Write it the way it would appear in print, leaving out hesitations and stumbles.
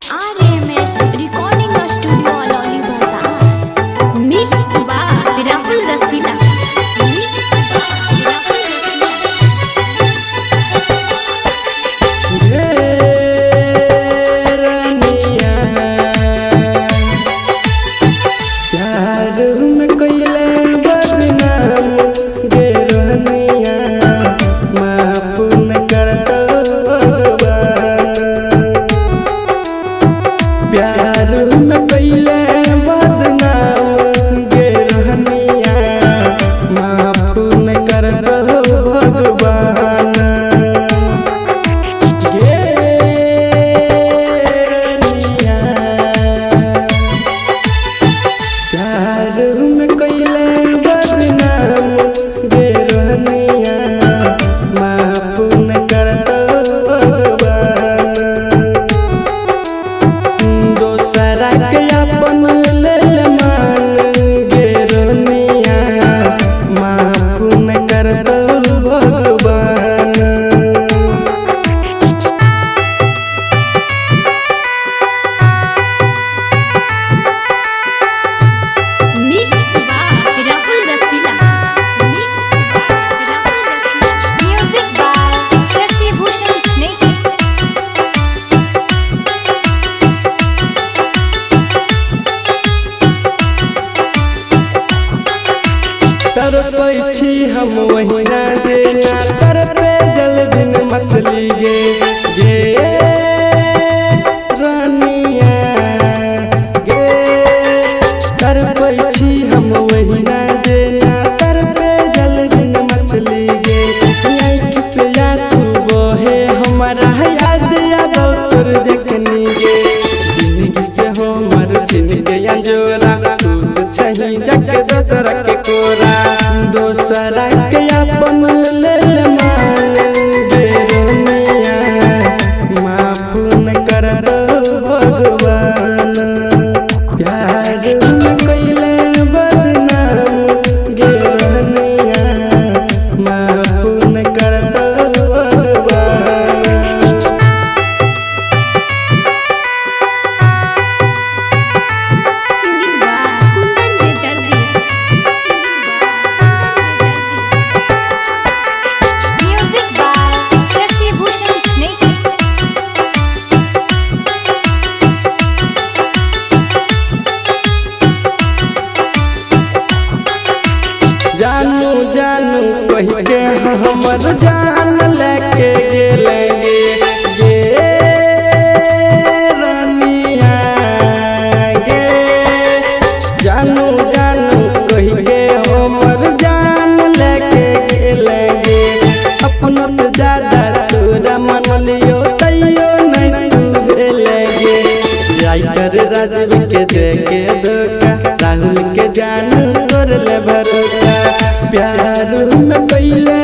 RMS Recording Studio Loli Bazaar Mixed by Rahul Rasila हम वही ना जे ना कर पे जल दिन मछली गे रानिया गे कर पैछी हम वही ना जे ना कर पे जल दिन मछली गे आँख से आंसू बहे हमारा याद आबो तोर जखनी गे जिंदगी से हमर छिन के अंजोरा तू से छही जक दोसरा के कोरा दोसरा के अपन ले मान गे रोनिया माफ न कर भगवान प्यार न कइले बदनाम गे रोनिया माफ न कर भगवान। जानू जानू कही के हमर जान लेके गेलेंगे गे रानिया गे जानू जानू कही के हमर जान लेके गेलेंगे अपनों से ज्यादा तोरा मन लियो तैयो नहीं तू भेलेंगे राइटर राजवी के देके धोखा राहुल के जानू तोर ले भरोसा प्यार में पहले